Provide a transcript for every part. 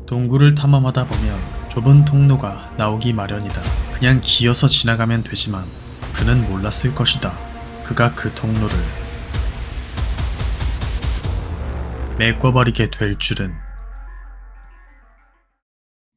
동굴을 탐험하다 보면 좁은 통로가 나오기 마련이다. 그냥 기어서 지나가면 되지만 그는 몰랐을 것이다. 그가 그 통로를 메꿔버리게 될 줄은.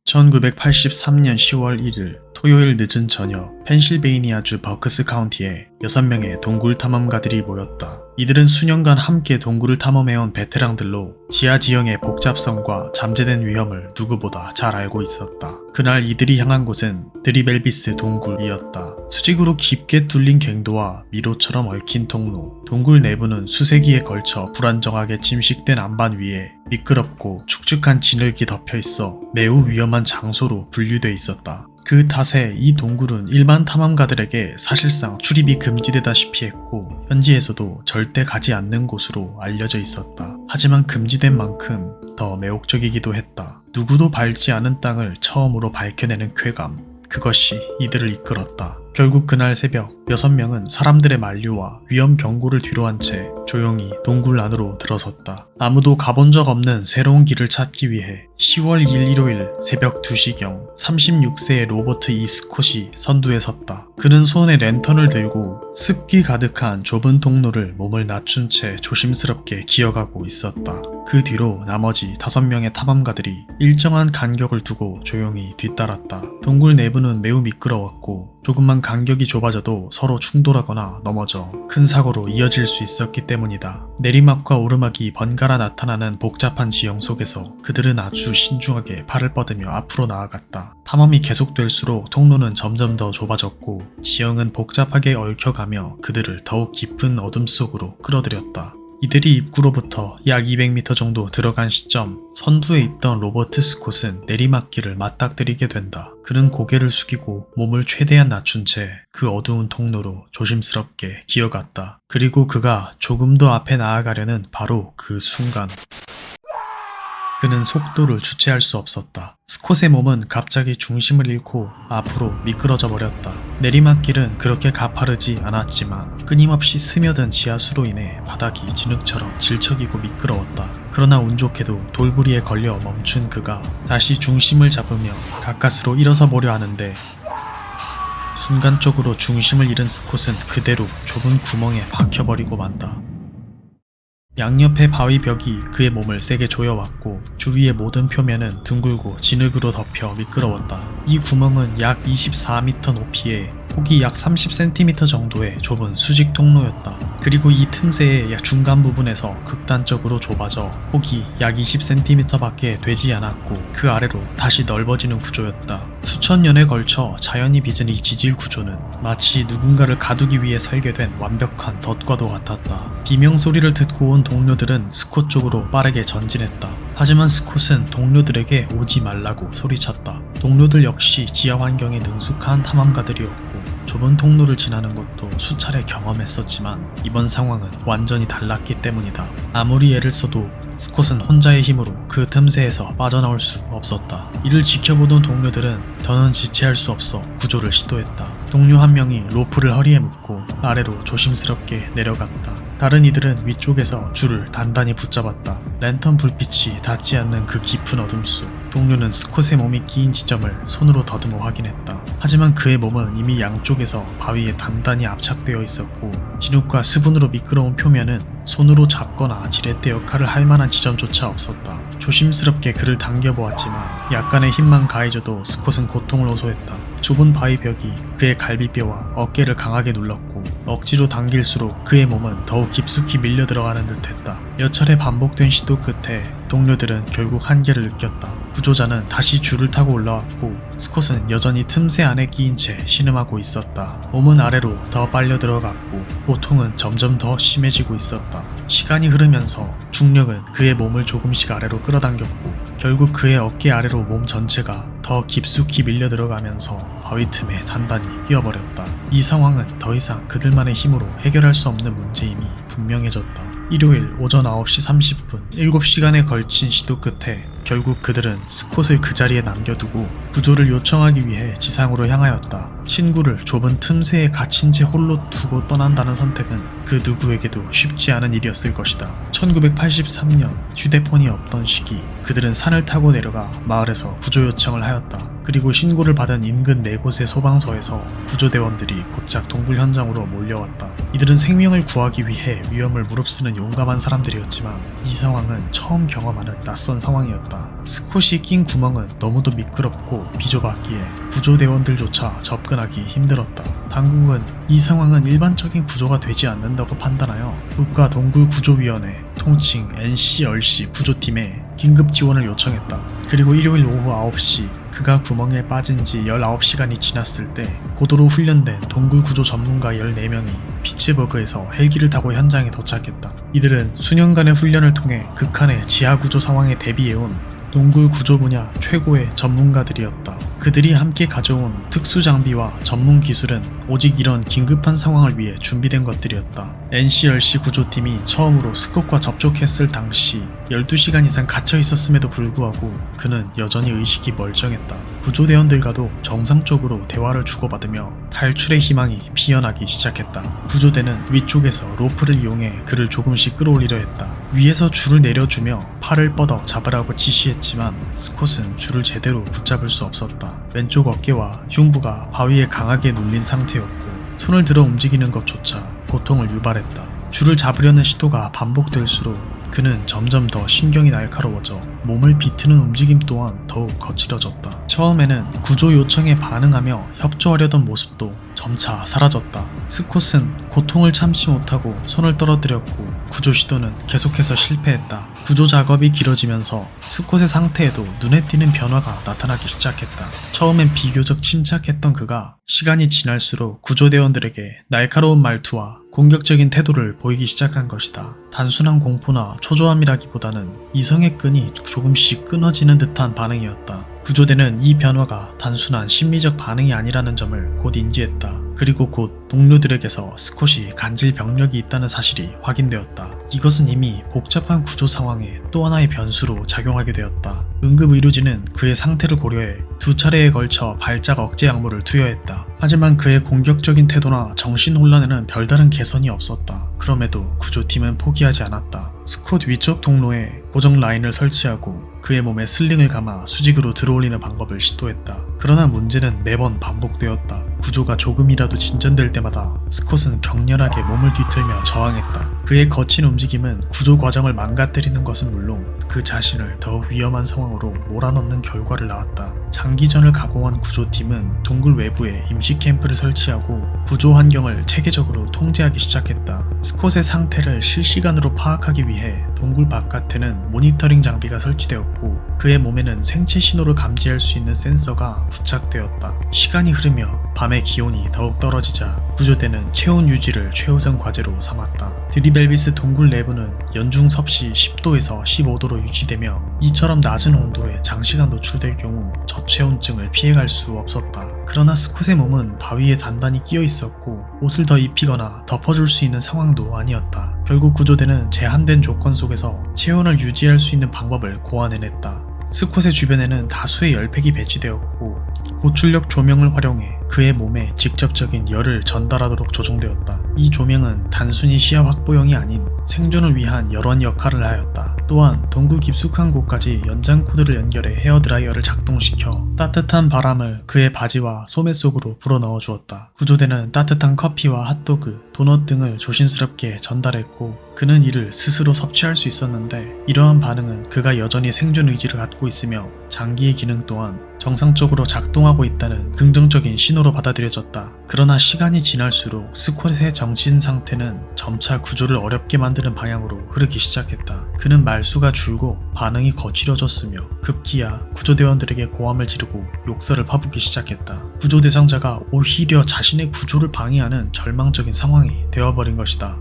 1983년 10월 1일 토요일 늦은 저녁, 펜실베이니아주 버크스 카운티에 6명의 동굴 탐험가들이 모였다. 이들은 수년간 함께 동굴을 탐험해온 베테랑들로 지하 지형의 복잡성과 잠재된 위험을 누구보다 잘 알고 있었다. 그날 이들이 향한 곳은 드리벨비스 동굴이었다. 수직으로 깊게 뚫린 갱도와 미로처럼 얽힌 통로, 동굴 내부는 수세기에 걸쳐 불안정하게 침식된 안반 위에 미끄럽고 축축한 진흙이 덮여있어 매우 위험한 장소로 분류돼 있었다. 그 탓에 이 동굴은 일반 탐험가들에게 사실상 출입이 금지되다시피 했고 현지에서도 절대 가지 않는 곳으로 알려져 있었다. 하지만 금지된 만큼 더 매혹적이기도 했다. 누구도 밟지 않은 땅을 처음으로 밝혀내는 쾌감, 그것이 이들을 이끌었다. 결국 그날 새벽 6명은 사람들의 만류와 위험 경고를 뒤로한 채 조용히 동굴 안으로 들어섰다. 아무도 가본 적 없는 새로운 길을 찾기 위해 10월 2일 일요일 새벽 2시경 36세의 로버트 이 스콧이 선두에 섰다. 그는 손에 랜턴을 들고 습기 가득한 좁은 통로를 몸을 낮춘 채 조심스럽게 기어가고 있었다. 그 뒤로 나머지 5명의 탐험가들이 일정한 간격을 두고 조용히 뒤따랐다. 동굴 내부는 매우 미끄러웠고 조금만 간격이 좁아져도 서로 충돌하거나 넘어져 큰 사고로 이어질 수 있었기 때문이다. 내리막과 오르막이 번갈아 나타나는 복잡한 지형 속에서 그들은 아주 신중하게 팔을 뻗으며 앞으로 나아갔다. 탐험이 계속될수록 통로는 점점 더 좁아졌고 지형은 복잡하게 얽혀가며 그들을 더욱 깊은 어둠 속으로 끌어들였다. 이들이 입구로부터 약 200m 정도 들어간 시점, 선두에 있던 로버트 스콧은 내리막길을 맞닥뜨리게 된다. 그는 고개를 숙이고 몸을 최대한 낮춘 채 그 어두운 통로로 조심스럽게 기어갔다. 그리고 그가 조금 더 앞에 나아가려는 바로 그 순간, 그는 속도를 주체할 수 없었다. 스콧의 몸은 갑자기 중심을 잃고 앞으로 미끄러져 버렸다. 내리막길은 그렇게 가파르지 않았지만 끊임없이 스며든 지하수로 인해 바닥이 진흙처럼 질척이고 미끄러웠다. 그러나 운 좋게도 돌부리에 걸려 멈춘 그가 다시 중심을 잡으며 가까스로 일어서 보려 하는데 순간적으로 중심을 잃은 스콧은 그대로 좁은 구멍에 박혀버리고 만다. 양옆의 바위 벽이 그의 몸을 세게 조여왔고 주위의 모든 표면은 둥글고 진흙으로 덮여 미끄러웠다. 이 구멍은 약 24m 높이에 폭이 약 30cm 정도의 좁은 수직 통로였다. 그리고 이 틈새의 중간 부분에서 극단적으로 좁아져 폭이 약 20cm 밖에 되지 않았고 그 아래로 다시 넓어지는 구조였다. 수천 년에 걸쳐 자연이 빚은 이 지질 구조는 마치 누군가를 가두기 위해 설계된 완벽한 덫과도 같았다. 비명소리를 듣고 온 동료들은 스콧 쪽으로 빠르게 전진했다. 하지만 스콧은 동료들에게 오지 말라고 소리쳤다. 동료들 역시 지하 환경에 능숙한 탐험가들이었고 좁은 통로를 지나는 것도 수차례 경험했었지만 이번 상황은 완전히 달랐기 때문이다. 아무리 애를 써도 스콧은 혼자의 힘으로 그 틈새에서 빠져나올 수 없었다. 이를 지켜보던 동료들은 더는 지체할 수 없어 구조를 시도했다. 동료 한 명이 로프를 허리에 묶고 아래로 조심스럽게 내려갔다. 다른 이들은 위쪽에서 줄을 단단히 붙잡았다. 랜턴 불빛이 닿지 않는 그 깊은 어둠 속 동료는 스콧의 몸이 끼인 지점을 손으로 더듬어 확인했다. 하지만 그의 몸은 이미 양쪽에서 바위에 단단히 압착되어 있었고 진흙과 수분으로 미끄러운 표면은 손으로 잡거나 지렛대 역할을 할 만한 지점조차 없었다. 조심스럽게 그를 당겨보았지만 약간의 힘만 가해져도 스콧은 고통을 호소했다. 좁은 바위 벽이 그의 갈비뼈와 어깨를 강하게 눌렀고 억지로 당길수록 그의 몸은 더욱 깊숙이 밀려 들어가는 듯했다. 몇 차례 반복된 시도 끝에 동료들은 결국 한계를 느꼈다. 구조자는 다시 줄을 타고 올라왔고 스콧은 여전히 틈새 안에 끼인 채 신음하고 있었다. 몸은 아래로 더 빨려 들어갔고 고통은 점점 더 심해지고 있었다. 시간이 흐르면서 중력은 그의 몸을 조금씩 아래로 끌어당겼고 결국 그의 어깨 아래로 몸 전체가 더 깊숙이 밀려 들어가면서 바위 틈에 단단히 끼어버렸다. 이 상황은 더 이상 그들만의 힘으로 해결할 수 없는 문제임이 분명해졌다. 일요일 오전 9시 30분 7시간에 걸친 시도 끝에 결국 그들은 스콧을 그 자리에 남겨두고 구조를 요청하기 위해 지상으로 향하였다. 친구를 좁은 틈새에 갇힌 채 홀로 두고 떠난다는 선택은 그 누구에게도 쉽지 않은 일이었을 것이다. 1983년 휴대폰이 없던 시기, 그들은 산을 타고 내려가 마을에서 구조 요청을 하였다. 그리고 신고를 받은 인근 4곳의 소방서에서 구조대원들이 곧장 동굴 현장으로 몰려왔다. 이들은 생명을 구하기 위해 위험을 무릅쓰는 용감한 사람들이었지만 이 상황은 처음 경험하는 낯선 상황이었다. 스콧이 낀 구멍은 너무도 미끄럽고 비좁았기에 구조대원들조차 접근하기 힘들었다. 당국은 이 상황은 일반적인 구조가 되지 않는다고 판단하여 국가동굴구조위원회 통칭 NCRC 구조팀에 긴급 지원을 요청했다. 그리고 일요일 오후 9시 그가 구멍에 빠진 지 19시간이 지났을 때 고도로 훈련된 동굴구조 전문가 14명이 피츠버그에서 헬기를 타고 현장에 도착했다. 이들은 수년간의 훈련을 통해 극한의 지하구조 상황에 대비해온 동굴 구조 분야 최고의 전문가들이었다. 그들이 함께 가져온 특수 장비와 전문 기술은 오직 이런 긴급한 상황을 위해 준비된 것들이었다. NCRC 구조팀이 처음으로 스콧과 접촉했을 당시 12시간 이상 갇혀 있었음에도 불구하고 그는 여전히 의식이 멀쩡했다. 구조대원들과도 정상적으로 대화를 주고받으며 탈출의 희망이 피어나기 시작했다. 구조대는 위쪽에서 로프를 이용해 그를 조금씩 끌어올리려 했다. 위에서 줄을 내려주며 팔을 뻗어 잡으라고 지시했지만 스콧은 줄을 제대로 붙잡을 수 없었다. 왼쪽 어깨와 흉부가 바위에 강하게 눌린 상태였고 손을 들어 움직이는 것조차 고통을 유발했다. 줄을 잡으려는 시도가 반복될수록 그는 점점 더 신경이 날카로워져 몸을 비트는 움직임 또한 더욱 거칠어졌다. 처음에는 구조 요청에 반응하며 협조하려던 모습도 점차 사라졌다. 스콧은 고통을 참지 못하고 손을 떨어뜨렸고 구조 시도는 계속해서 실패했다. 구조 작업이 길어지면서 스콧의 상태에도 눈에 띄는 변화가 나타나기 시작했다. 처음엔 비교적 침착했던 그가 시간이 지날수록 구조대원들에게 날카로운 말투와 공격적인 태도를 보이기 시작한 것이다. 단순한 공포나 초조함이라기보다는 이성의 끈이 조금씩 끊어지는 듯한 반응이었다. 구조대는 이 변화가 단순한 심리적 반응이 아니라는 점을 곧 인지했다. 그리고 곧 동료들에게서 스콧이 간질 병력이 있다는 사실이 확인되었다. 이것은 이미 복잡한 구조 상황에 또 하나의 변수로 작용하게 되었다. 응급의료진은 그의 상태를 고려해 2차례에 걸쳐 발작 억제 약물을 투여했다. 하지만 그의 공격적인 태도나 정신혼란에는 별다른 개선이 없었다. 그럼에도 구조팀은 포기하지 않았다. 스콧 위쪽 통로에 고정 라인을 설치하고 그의 몸에 슬링을 감아 수직으로 들어올리는 방법을 시도했다. 그러나 문제는 매번 반복되었다. 구조가 조금이라도 진전될 때마다 스콧은 격렬하게 몸을 뒤틀며 저항했다. 그의 거친 움직임은 구조 과정을 망가뜨리는 것은 물론 그 자신을 더 위험한 상황으로 몰아넣는 결과를 낳았다. 장기전을 각오한 구조팀은 동굴 외부에 임시 캠프를 설치하고 구조 환경을 체계적으로 통제하기 시작했다. 스콧의 상태를 실시간으로 파악하기 위해 동굴 바깥에는 모니터링 장비가 설치되었고 그의 몸에는 생체 신호를 감지할 수 있는 센서가 부착되었다. 시간이 흐르며 밤의 기온이 더욱 떨어지자 구조대는 체온 유지를 최우선 과제로 삼았다. 드리벨비스 동굴 내부는 연중 섭씨 10도에서 15도로 유지되며 이처럼 낮은 온도에 장시간 노출될 경우 저체온증을 피해갈 수 없었다. 그러나 스콧의 몸은 바위에 단단히 끼어 있었고 옷을 더 입히거나 덮어줄 수 있는 상황도 아니었다. 결국 구조대는 제한된 조건 속에서 체온을 유지할 수 있는 방법을 고안해냈다. 스콧의 주변에는 다수의 열팩이 배치되었고 고출력 조명을 활용해 그의 몸에 직접적인 열을 전달하도록 조정되었다. 이 조명은 단순히 시야 확보용이 아닌 생존을 위한 열원 역할을 하였다. 또한 동굴 깊숙한 곳까지 연장 코드를 연결해 헤어드라이어를 작동시켜 따뜻한 바람을 그의 바지와 소매 속으로 불어넣어 주었다. 구조대는 따뜻한 커피와 핫도그, 도넛 등을 조심스럽게 전달했고 그는 이를 스스로 섭취할 수 있었는데 이러한 반응은 그가 여전히 생존 의지를 갖고 있으며 장기의 기능 또한 정상적으로 작동하고 있다는 긍정적인 신호로 받아들여졌다. 그러나 시간이 지날수록 스콧의 정신 상태는 점차 구조를 어렵게 만드는 방향으로 흐르기 시작했다. 그는 말수가 줄고 반응이 거칠어졌으며 급기야 구조대원들에게 고함을 지르고 욕설을 퍼붓기 시작했다. 구조 대상자가 오히려 자신의 구조를 방해하는 절망적인 상황이 되어버린 것이다.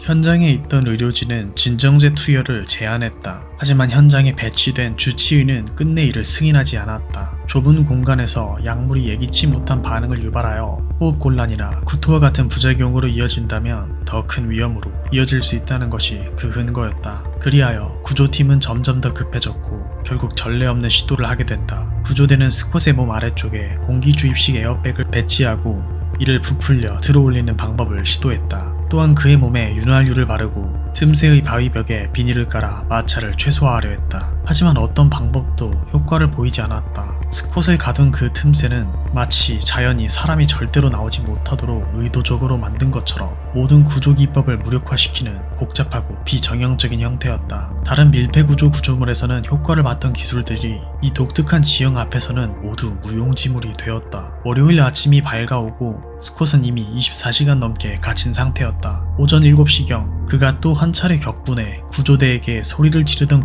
현장에 있던 의료진은 진정제 투여를 제안했다. 하지만 현장에 배치된 주치의는 끝내 이를 승인하지 않았다. 좁은 공간에서 약물이 예기치 못한 반응을 유발하여 호흡곤란이나 구토와 같은 부작용으로 이어진다면 더 큰 위험으로 이어질 수 있다는 것이 그 근거였다. 그리하여 구조팀은 점점 더 급해졌고 결국 전례 없는 시도를 하게 된다. 구조대는 스콧의 몸 아래쪽에 공기 주입식 에어백을 배치하고 이를 부풀려 들어올리는 방법을 시도했다. 또한 그의 몸에 윤활유를 바르고 틈새의 바위벽에 비닐을 깔아 마찰을 최소화하려 했다. 하지만 어떤 방법도 효과를 보이지 않았다. 스콧을 가둔 그 틈새는 마치 자연이 사람이 절대로 나오지 못하도록 의도적으로 만든 것처럼 모든 구조 기법을 무력화시키는 복잡하고 비정형적인 형태였다. 다른 밀폐구조 구조물에서는 효과를 봤던 기술들이 이 독특한 지형 앞에서는 모두 무용지물이 되었다. 월요일 아침이 밝아오고 스콧은 이미 24시간 넘게 갇힌 상태였다. 오전 7시경 그가 또 한 차례 격분해 구조대에게 소리를 지르던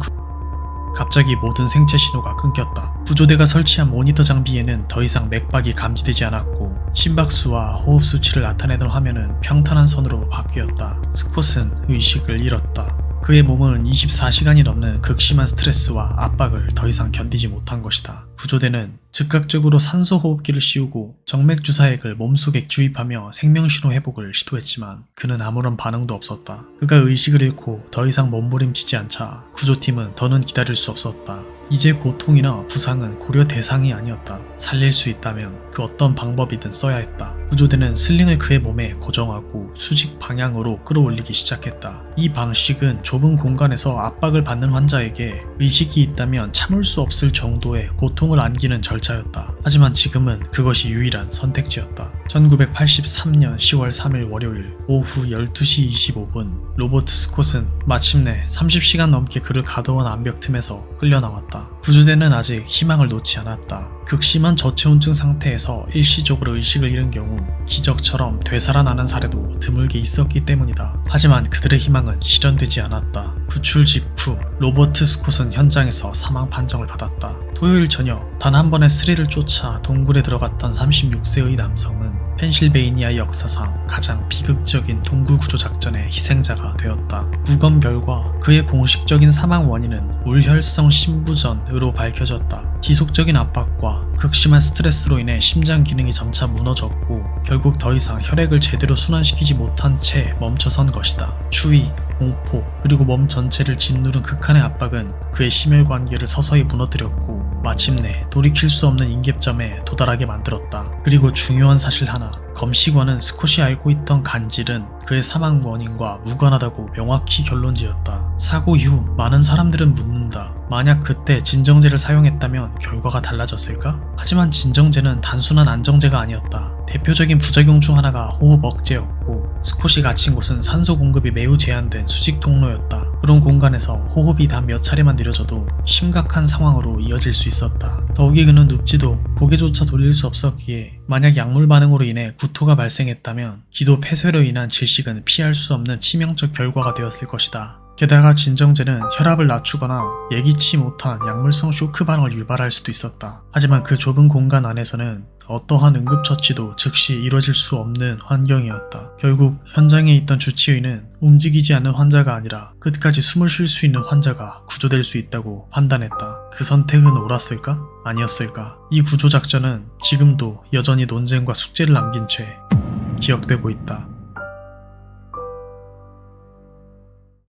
갑자기 모든 생체 신호가 끊겼다. 구조대가 설치한 모니터 장비에는 더 이상 맥박이 감지되지 않았고 심박수와 호흡 수치를 나타내던 화면은 평탄한 선으로 바뀌었다. 스콧은 의식을 잃었다. 그의 몸은 24시간이 넘는 극심한 스트레스와 압박을 더 이상 견디지 못한 것이다. 구조대는 즉각적으로 산소 호흡기를 씌우고 정맥 주사액을 몸속에 주입하며 생명신호 회복을 시도했지만 그는 아무런 반응도 없었다. 그가 의식을 잃고 더 이상 몸부림치지 않자 구조팀은 더는 기다릴 수 없었다. 이제 고통이나 부상은 고려 대상이 아니었다. 살릴 수 있다면 그 어떤 방법이든 써야 했다. 구조대는 슬링을 그의 몸에 고정하고 수직 방향으로 끌어올리기 시작했다. 이 방식은 좁은 공간에서 압박을 받는 환자에게 의식이 있다면 참을 수 없을 정도의 고통을 안기는 절차였다. 하지만 지금은 그것이 유일한 선택지였다. 1983년 10월 3일 월요일 오후 12시 25분 로버트 스콧은 마침내 30시간 넘게 그를 가둬온 암벽 틈에서 끌려나왔다. 구조대는 아직 희망을 놓지 않았다. 극심한 저체온증 상태에서 일시적으로 의식을 잃은 경우 기적처럼 되살아나는 사례도 드물게 있었기 때문이다. 하지만 그들의 희망은 실현되지 않았다. 구출 직후 로버트 스콧은 현장에서 사망 판정을 받았다. 토요일 저녁 단 한 번의 스릴을 쫓아 동굴에 들어갔던 36세의 남성은 펜실베이니아 역사상 가장 비극적인 동굴 구조 작전의 희생자가 되었다. 부검 결과 그의 공식적인 사망 원인은 울혈성 심부전으로 밝혀졌다. 지속적인 압박과 극심한 스트레스로 인해 심장 기능이 점차 무너졌고 결국 더 이상 혈액을 제대로 순환시키지 못한 채 멈춰선 것이다. 추위, 공포, 그리고 몸 전체를 짓누른 극한의 압박은 그의 심혈관계를 서서히 무너뜨렸고 마침내 돌이킬 수 없는 임계점에 도달하게 만들었다. 그리고 중요한 사실 하나, 검시관은 스콧이 알고 있던 간질은 그의 사망 원인과 무관하다고 명확히 결론지었다. 사고 이후 많은 사람들은 묻는다. 만약 그때 진정제를 사용했다면 결과가 달라졌을까? 하지만 진정제는 단순한 안정제가 아니었다. 대표적인 부작용 중 하나가 호흡 억제였고 스콧이 갇힌 곳은 산소 공급이 매우 제한된 수직 통로였다. 그런 공간에서 호흡이 단 몇 차례만 느려져도 심각한 상황으로 이어질 수 있었다. 더욱이 그는 눕지도 고개조차 돌릴 수 없었기에 만약 약물 반응으로 인해 구토가 발생했다면 기도 폐쇄로 인한 질식은 피할 수 없는 치명적 결과가 되었을 것이다. 게다가 진정제는 혈압을 낮추거나 예기치 못한 약물성 쇼크 반응을 유발할 수도 있었다. 하지만 그 좁은 공간 안에서는 어떠한 응급처치도 즉시 이뤄질 수 없는 환경이었다. 결국 현장에 있던 주치의는 움직이지 않는 환자가 아니라 끝까지 숨을 쉴 수 있는 환자가 구조될 수 있다고 판단했다. 그 선택은 옳았을까? 아니었을까? 이 구조작전은 지금도 여전히 논쟁과 숙제를 남긴 채 기억되고 있다.